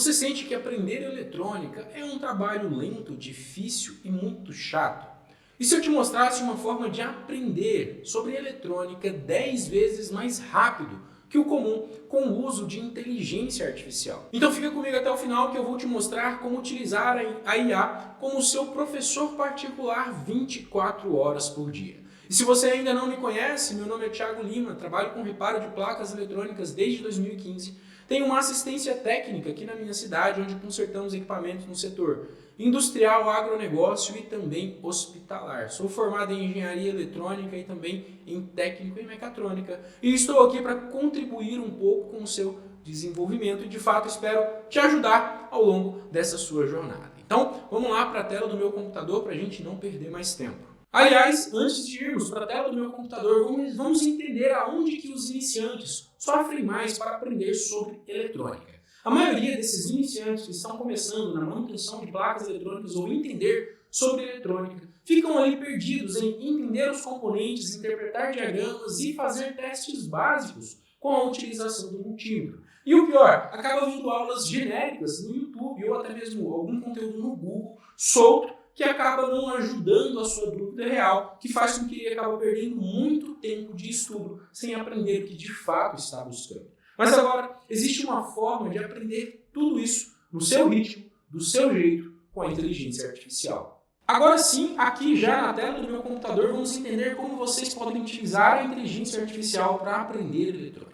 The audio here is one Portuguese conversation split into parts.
Você sente que aprender eletrônica é um trabalho lento, difícil e muito chato? E se eu te mostrasse uma forma de aprender sobre eletrônica 10 vezes mais rápido que o comum com o uso de inteligência artificial? Então fica comigo até o final que eu vou te mostrar como utilizar a IA como seu professor particular 24 horas por dia. E se você ainda não me conhece, meu nome é Thiago Lima, trabalho com reparo de placas eletrônicas desde 2015. Tenho uma assistência técnica aqui na minha cidade, onde consertamos equipamentos no setor industrial, agronegócio e também hospitalar. Sou formado em engenharia eletrônica e também em técnico em mecatrônica. E estou aqui para contribuir um pouco com o seu desenvolvimento e, de fato, espero te ajudar ao longo dessa sua jornada. Então, vamos lá para a tela do meu computador para a gente não perder mais tempo. Aliás, antes de irmos para a tela do meu computador, vamos entender aonde que os iniciantes sofrem mais para aprender sobre eletrônica. A maioria desses iniciantes que estão começando na manutenção de placas eletrônicas ou entender sobre eletrônica, ficam ali perdidos em entender os componentes, interpretar diagramas e fazer testes básicos com a utilização do multímetro. E o pior, acaba vindo aulas genéricas no YouTube ou até mesmo algum conteúdo no Google solto, que acaba não ajudando a sua dúvida real, que faz com que ele acabe perdendo muito tempo de estudo sem aprender o que de fato está buscando. Mas agora, existe uma forma de aprender tudo isso no seu ritmo, do seu jeito, com a inteligência artificial. Agora sim, aqui já na tela do meu computador, vamos entender como vocês podem utilizar a inteligência artificial para aprender eletrônica.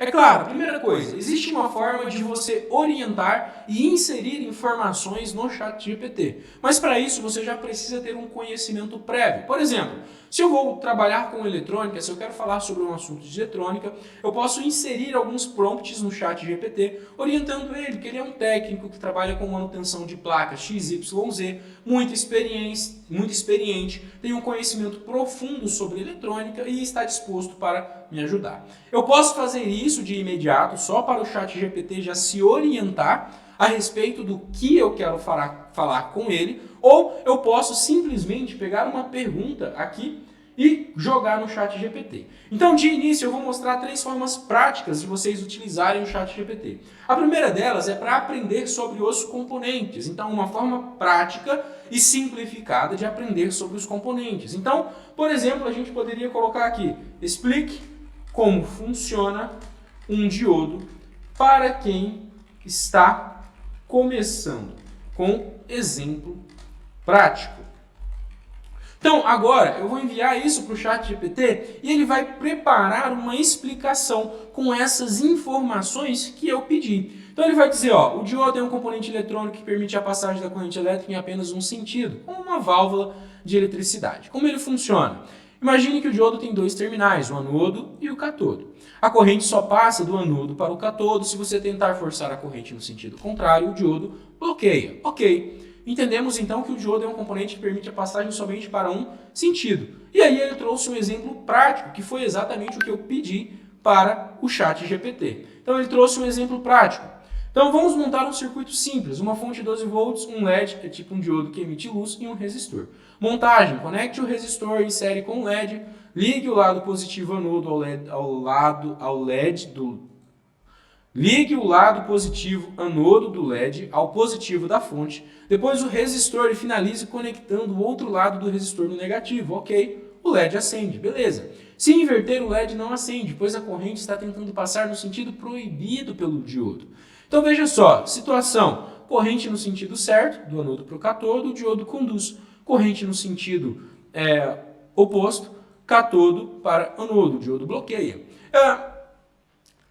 É claro, primeira coisa, existe uma forma de você orientar e inserir informações no ChatGPT. Mas para isso você já precisa ter um conhecimento prévio. Por exemplo, se eu vou trabalhar com eletrônica, se eu quero falar sobre um assunto de eletrônica, eu posso inserir alguns prompts no ChatGPT, orientando ele que ele é um técnico que trabalha com manutenção de placas XYZ, muito experiente, tem um conhecimento profundo sobre eletrônica e está disposto para me ajudar. Eu posso fazer isso de imediato, só para o ChatGPT já se orientar a respeito do que eu quero falar com ele, ou eu posso simplesmente pegar uma pergunta aqui e jogar no ChatGPT. Então, de início, eu vou mostrar 3 formas práticas de vocês utilizarem o ChatGPT. A primeira delas é para aprender sobre os componentes. Então, uma forma prática e simplificada de aprender sobre os componentes. Então, por exemplo, a gente poderia colocar aqui, explique como funciona um diodo para quem está começando, com exemplo prático. Então, agora eu vou enviar isso para o ChatGPT e ele vai preparar uma explicação com essas informações que eu pedi. Então ele vai dizer, ó, o diodo é um componente eletrônico que permite a passagem da corrente elétrica em apenas um sentido, como uma válvula de eletricidade. Como ele funciona? Imagine que o diodo tem 2 terminais, o anodo e o catodo. A corrente só passa do anodo para o catodo. Se você tentar forçar a corrente no sentido contrário, o diodo bloqueia. Ok. Entendemos então que o diodo é um componente que permite a passagem somente para um sentido. E aí ele trouxe um exemplo prático, que foi exatamente o que eu pedi para o ChatGPT. Então ele trouxe um exemplo prático. Então vamos montar um circuito simples, uma fonte de 12 volts, um LED, que é tipo um diodo que emite luz, e um resistor. Montagem, conecte o resistor em série com o LED, ligue o lado positivo anodo Ligue o lado positivo anodo do LED ao positivo da fonte, depois o resistor e finalize conectando o outro lado do resistor no negativo. Ok, o LED acende, beleza. Se inverter, o LED não acende, pois a corrente está tentando passar no sentido proibido pelo diodo. Então veja só, situação, corrente no sentido certo, do anodo para o catodo, o diodo conduz. Corrente no sentido oposto, catodo para anodo, o diodo bloqueia.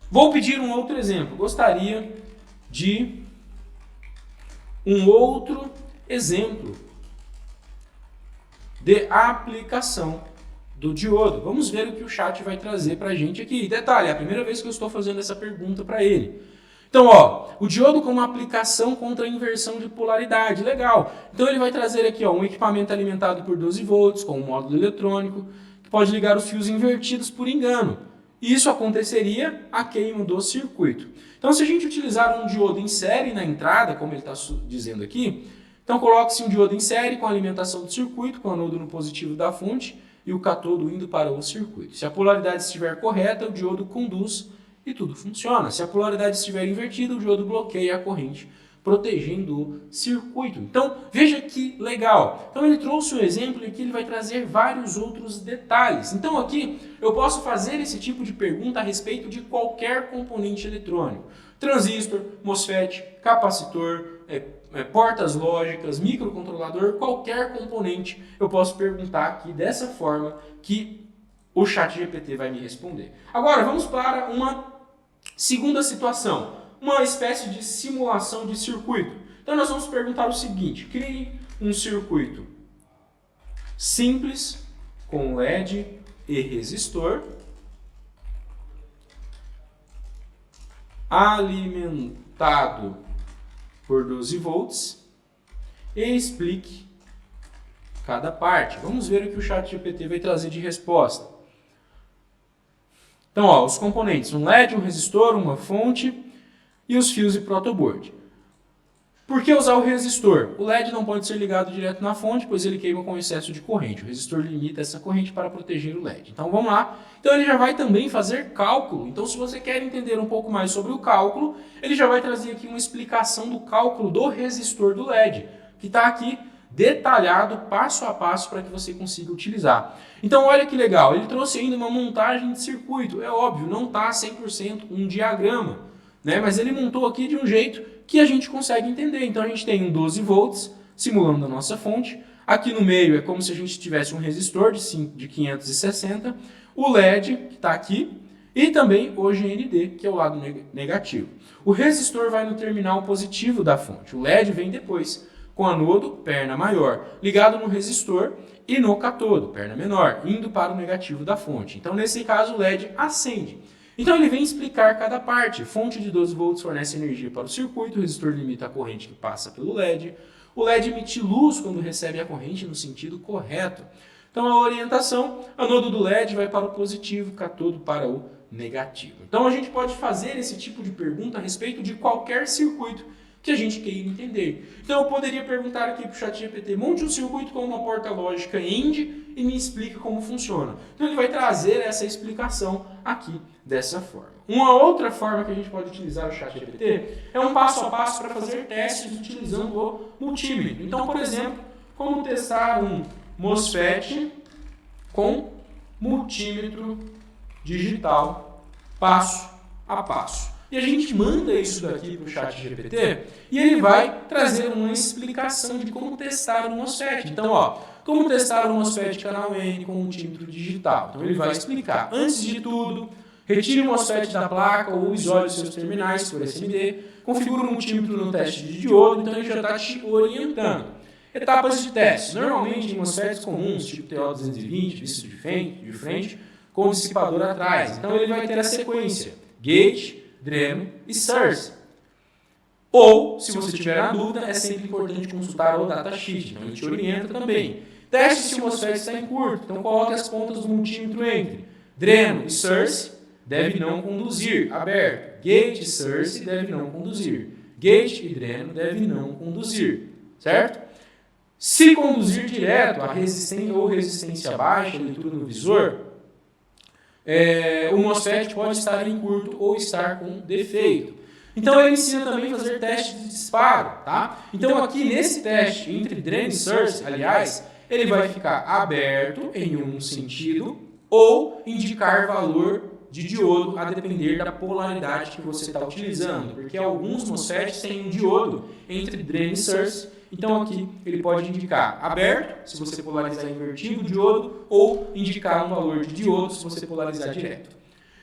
Vou pedir um outro exemplo. Gostaria de um outro exemplo de aplicação do diodo. Vamos ver o que o chat vai trazer para a gente aqui. E detalhe, é a primeira vez que eu estou fazendo essa pergunta para ele. Então, ó, o diodo como aplicação contra a inversão de polaridade. Legal. Então ele vai trazer aqui, ó, um equipamento alimentado por 12 volts com um módulo eletrônico que pode ligar os fios invertidos por engano. Isso aconteceria a queima do circuito. Então, se a gente utilizar um diodo em série na entrada, como ele está dizendo aqui, então coloque-se um diodo em série com a alimentação do circuito, com o anodo no positivo da fonte e o catodo indo para o circuito. Se a polaridade estiver correta, o diodo conduz e tudo funciona. Se a polaridade estiver invertida, o diodo bloqueia a corrente, protegendo o circuito. Então, veja que legal. Então, ele trouxe um exemplo e aqui ele vai trazer vários outros detalhes. Então, aqui eu posso fazer esse tipo de pergunta a respeito de qualquer componente eletrônico. Transistor, MOSFET, capacitor, portas lógicas, microcontrolador, qualquer componente eu posso perguntar aqui dessa forma que o ChatGPT vai me responder. Agora, vamos para uma segunda situação. Uma espécie de simulação de circuito. Então nós vamos perguntar o seguinte: crie um circuito simples com LED e resistor alimentado por 12 volts e explique cada parte. Vamos ver o que o ChatGPT vai trazer de resposta. Então, ó, os componentes: um LED, um resistor, uma fonte e os fios e protoboard. Por que usar o resistor? O LED não pode ser ligado direto na fonte, pois ele queima com excesso de corrente. O resistor limita essa corrente para proteger o LED. Então vamos lá. Então ele já vai também fazer cálculo. Então se você quer entender um pouco mais sobre o cálculo, ele já vai trazer aqui uma explicação do cálculo do resistor do LED, que está aqui detalhado passo a passo para que você consiga utilizar. Então olha que legal, ele trouxe ainda uma montagem de circuito. É óbvio, não está 100% um diagrama, né? Mas ele montou aqui de um jeito que a gente consegue entender. Então a gente tem um 12 volts simulando a nossa fonte. Aqui no meio é como se a gente tivesse um resistor de 560, o LED que está aqui e também o GND, que é o lado negativo. O resistor vai no terminal positivo da fonte, o LED vem depois, com anodo, perna maior, ligado no resistor e no catodo, perna menor, indo para o negativo da fonte. Então nesse caso o LED acende. Então ele vem explicar cada parte. Fonte de 12 volts fornece energia para o circuito, o resistor limita a corrente que passa pelo LED, o LED emite luz quando recebe a corrente no sentido correto. Então a orientação, anodo do LED vai para o positivo, catodo para o negativo. Então a gente pode fazer esse tipo de pergunta a respeito de qualquer circuito que a gente queira entender. Então eu poderia perguntar aqui para o ChatGPT: monte um circuito com uma porta lógica AND e me explique como funciona. Então ele vai trazer essa explicação aqui dessa forma. Uma outra forma que a gente pode utilizar o ChatGPT é um passo a passo para fazer testes utilizando o multímetro. Então, por exemplo, como testar um MOSFET com multímetro digital passo a passo. E a gente manda isso daqui para o ChatGPT e ele vai trazer uma explicação de como testar um MOSFET. Então, ó, como testar um MOSFET canal N com multímetro digital. Então ele vai explicar. Antes de tudo, retire o MOSFET da placa ou isole os seus terminais por SMD, configure o multímetro no teste de diodo, então ele já está te orientando. Etapas de teste. Normalmente em MOSFETs comuns, tipo TO220, visto de frente, com o dissipador atrás. Então ele vai ter a sequência: gate, dreno e source. Ou, se você tiver na dúvida, é sempre importante consultar o datasheet. Então ele te orienta também. Teste se o MOSFET está em curto. Então coloque as pontas do multímetro entre dreno e source, deve não conduzir, aberto. Gate e source deve não conduzir. Gate e dreno deve não conduzir, certo? Se conduzir direto a resistência ou resistência baixa, leitura no visor, o MOSFET pode estar em curto ou estar com defeito. Então ele ensina também a fazer teste de disparo, tá? Então aqui nesse teste entre dreno e source, aliás, ele vai ficar aberto em um sentido ou indicar valor de diodo a depender da polaridade que você está utilizando, porque alguns MOSFETs têm um diodo entre dreno e source. Então aqui ele pode indicar aberto, se você polarizar invertido o diodo, ou indicar um valor de diodo se você polarizar direto.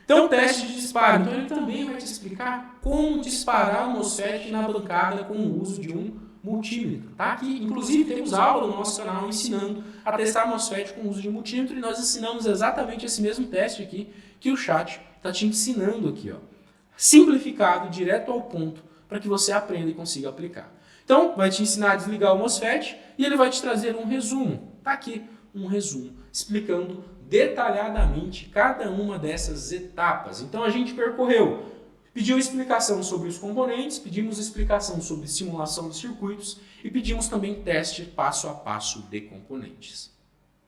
Então teste de disparo. Então ele também vai te explicar como disparar o MOSFET na bancada com o uso de um multímetro. Tá? Aqui, inclusive, temos aula no nosso canal ensinando a testar MOSFET com o uso de multímetro e nós ensinamos exatamente esse mesmo teste aqui que o chat está te ensinando aqui, ó. Simplificado, direto ao ponto, para que você aprenda e consiga aplicar. Então, vai te ensinar a desligar o MOSFET e ele vai te trazer um resumo. Está aqui um resumo explicando detalhadamente cada uma dessas etapas. Então, a gente percorreu, pediu explicação sobre os componentes, pedimos explicação sobre simulação de circuitos e pedimos também teste passo a passo de componentes.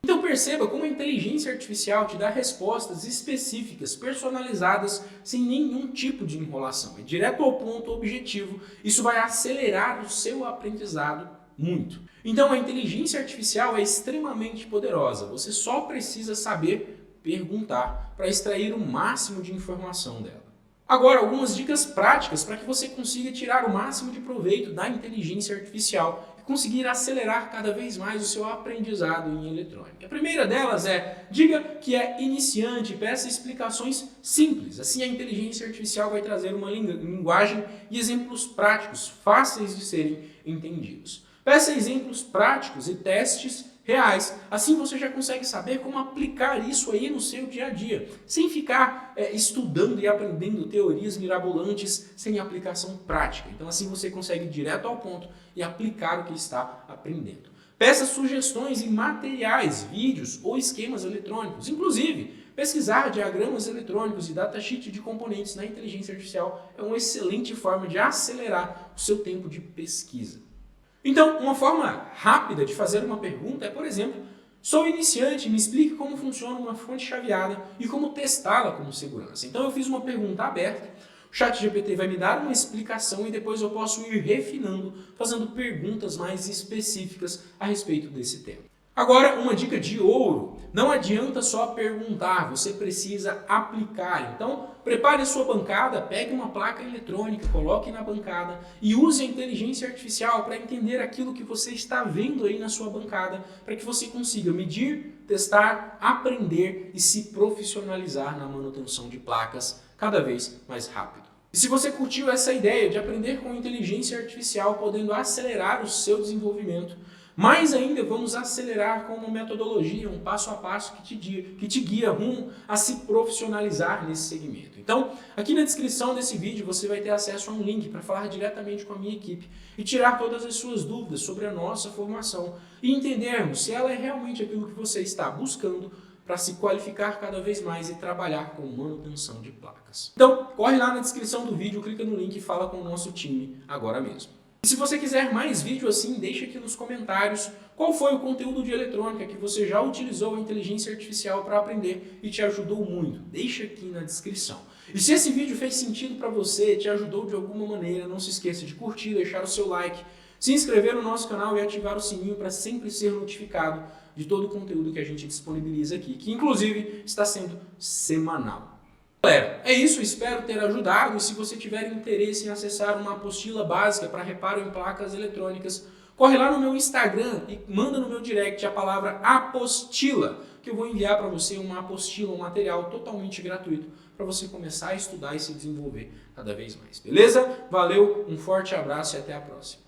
Então perceba como a inteligência artificial te dá respostas específicas, personalizadas, sem nenhum tipo de enrolação. É direto ao ponto, objetivo. Isso vai acelerar o seu aprendizado muito. Então a inteligência artificial é extremamente poderosa. Você só precisa saber perguntar para extrair o máximo de informação dela. Agora, algumas dicas práticas para que você consiga tirar o máximo de proveito da inteligência artificial e conseguir acelerar cada vez mais o seu aprendizado em eletrônica. A primeira delas é, diga que é iniciante, peça explicações simples. Assim a inteligência artificial vai trazer uma linguagem e exemplos práticos, fáceis de serem entendidos. Peça exemplos práticos e testes reais. Assim você já consegue saber como aplicar isso aí no seu dia a dia, sem ficar estudando e aprendendo teorias mirabolantes sem aplicação prática. Então assim você consegue ir direto ao ponto e aplicar o que está aprendendo. Peça sugestões em materiais, vídeos ou esquemas eletrônicos. Inclusive, pesquisar diagramas eletrônicos e datasheet de componentes na inteligência artificial é uma excelente forma de acelerar o seu tempo de pesquisa. Então, uma forma rápida de fazer uma pergunta é, por exemplo, sou iniciante, me explique como funciona uma fonte chaveada e como testá-la com segurança. Então eu fiz uma pergunta aberta, o ChatGPT vai me dar uma explicação e depois eu posso ir refinando, fazendo perguntas mais específicas a respeito desse tema. Agora, uma dica de ouro, não adianta só perguntar, você precisa aplicar. Então, prepare a sua bancada, pegue uma placa eletrônica, coloque na bancada e use a inteligência artificial para entender aquilo que você está vendo aí na sua bancada, para que você consiga medir, testar, aprender e se profissionalizar na manutenção de placas cada vez mais rápido. E se você curtiu essa ideia de aprender com inteligência artificial, podendo acelerar o seu desenvolvimento, mais ainda, vamos acelerar com uma metodologia, um passo a passo que te guia rumo a se profissionalizar nesse segmento. Então, aqui na descrição desse vídeo você vai ter acesso a um link para falar diretamente com a minha equipe e tirar todas as suas dúvidas sobre a nossa formação e entendermos se ela é realmente aquilo que você está buscando para se qualificar cada vez mais e trabalhar com manutenção de placas. Então, corre lá na descrição do vídeo, clica no link e fala com o nosso time agora mesmo. E se você quiser mais vídeo assim, deixa aqui nos comentários qual foi o conteúdo de eletrônica que você já utilizou a inteligência artificial para aprender e te ajudou muito. Deixa aqui na descrição. E se esse vídeo fez sentido para você, te ajudou de alguma maneira, não se esqueça de curtir, deixar o seu like, se inscrever no nosso canal e ativar o sininho para sempre ser notificado de todo o conteúdo que a gente disponibiliza aqui, que inclusive está sendo semanal. Galera, é isso, espero ter ajudado e se você tiver interesse em acessar uma apostila básica para reparo em placas eletrônicas, corre lá no meu Instagram e manda no meu direct a palavra apostila, que eu vou enviar para você uma apostila, um material totalmente gratuito para você começar a estudar e se desenvolver cada vez mais, beleza? Valeu, um forte abraço e até a próxima.